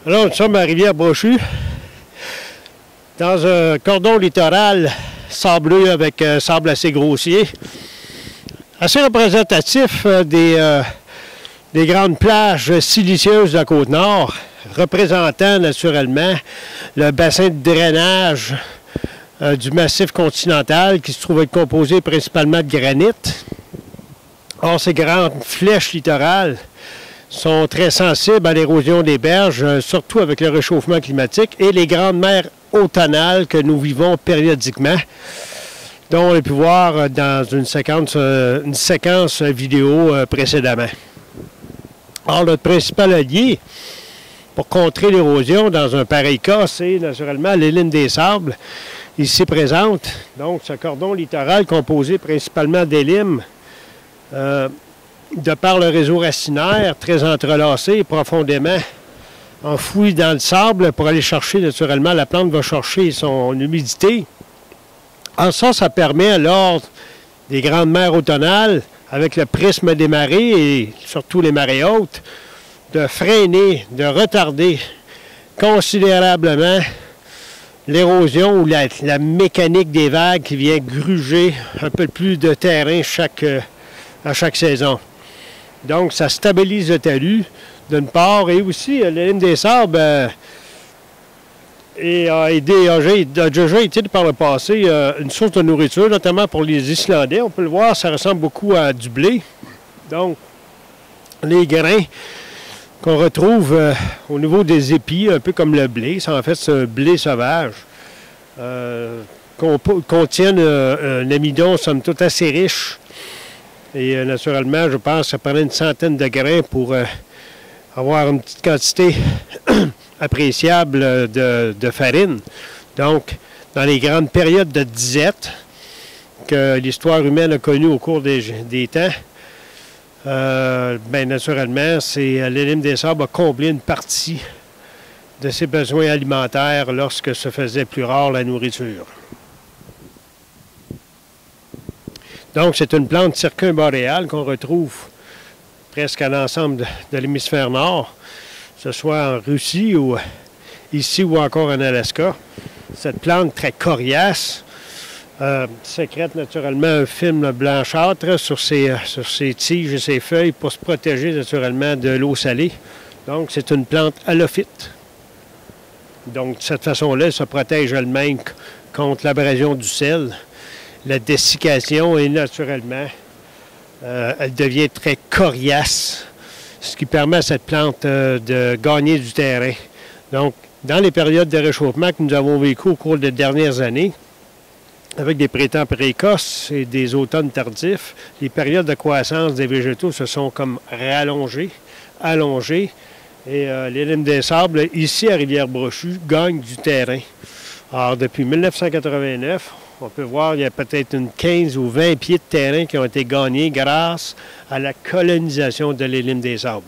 Alors, nous sommes à Rivière-Brochu, dans un cordon littoral sableux avec sable assez grossier, assez représentatif des grandes plages siliceuses de la Côte-Nord, représentant naturellement le bassin de drainage du massif continental qui se trouve être composé principalement de granit. Or, ces grandes flèches littorales sont très sensibles à l'érosion des berges, surtout avec le réchauffement climatique et les grandes mers automnales que nous vivons périodiquement, dont on a pu voir dans une séquence vidéo précédemment. Or, notre principal allié pour contrer l'érosion dans un pareil cas, c'est naturellement les limes des sables, ici présentes. Donc, ce cordon littoral composé principalement des limes, de par le réseau racinaire, très entrelacé, profondément enfoui dans le sable pour aller chercher, naturellement, la plante va chercher son humidité. En ça permet, lors des grandes mers automnales, avec le prisme des marées et surtout les marées hautes, de freiner, de retarder considérablement l'érosion ou la mécanique des vagues qui vient gruger un peu plus de terrain à chaque saison. Donc, ça stabilise le talus, d'une part, et aussi le lime des sables a déjà été par le passé une source de nourriture, notamment pour les Islandais. On peut le voir, ça ressemble beaucoup à du blé. Donc, les grains qu'on retrouve au niveau des épis, un peu comme le blé, c'est en fait un blé sauvage, contiennent un amidon, somme toute, assez riche. Et naturellement, je pense que ça prenait une centaine de grains pour avoir une petite quantité appréciable de farine. Donc, dans les grandes périodes de disette que l'histoire humaine a connues au cours des temps, naturellement, le lime des sables a comblé une partie de ses besoins alimentaires lorsque se faisait plus rare la nourriture. Donc, c'est une plante circumboréale qu'on retrouve presque à l'ensemble de l'hémisphère nord, que ce soit en Russie ou ici ou encore en Alaska. Cette plante très coriace sécrète naturellement un film blanchâtre sur ses tiges et ses feuilles pour se protéger naturellement de l'eau salée. Donc, c'est une plante halophyte. Donc, de cette façon-là, elle se protège elle-même contre l'abrasion du sel, la dessiccation et naturellement, elle devient très coriace, ce qui permet à cette plante de gagner du terrain. Donc, dans les périodes de réchauffement que nous avons vécues au cours des dernières années, avec des printemps précoces et des automnes tardifs, les périodes de croissance des végétaux se sont comme allongées, et les limes des sables, ici à Rivière-Brochu, gagnent du terrain. Alors, depuis 1989, on peut voir, il y a peut-être une 15 ou 20 pieds de terrain qui ont été gagnés grâce à la colonisation de les limes des sables.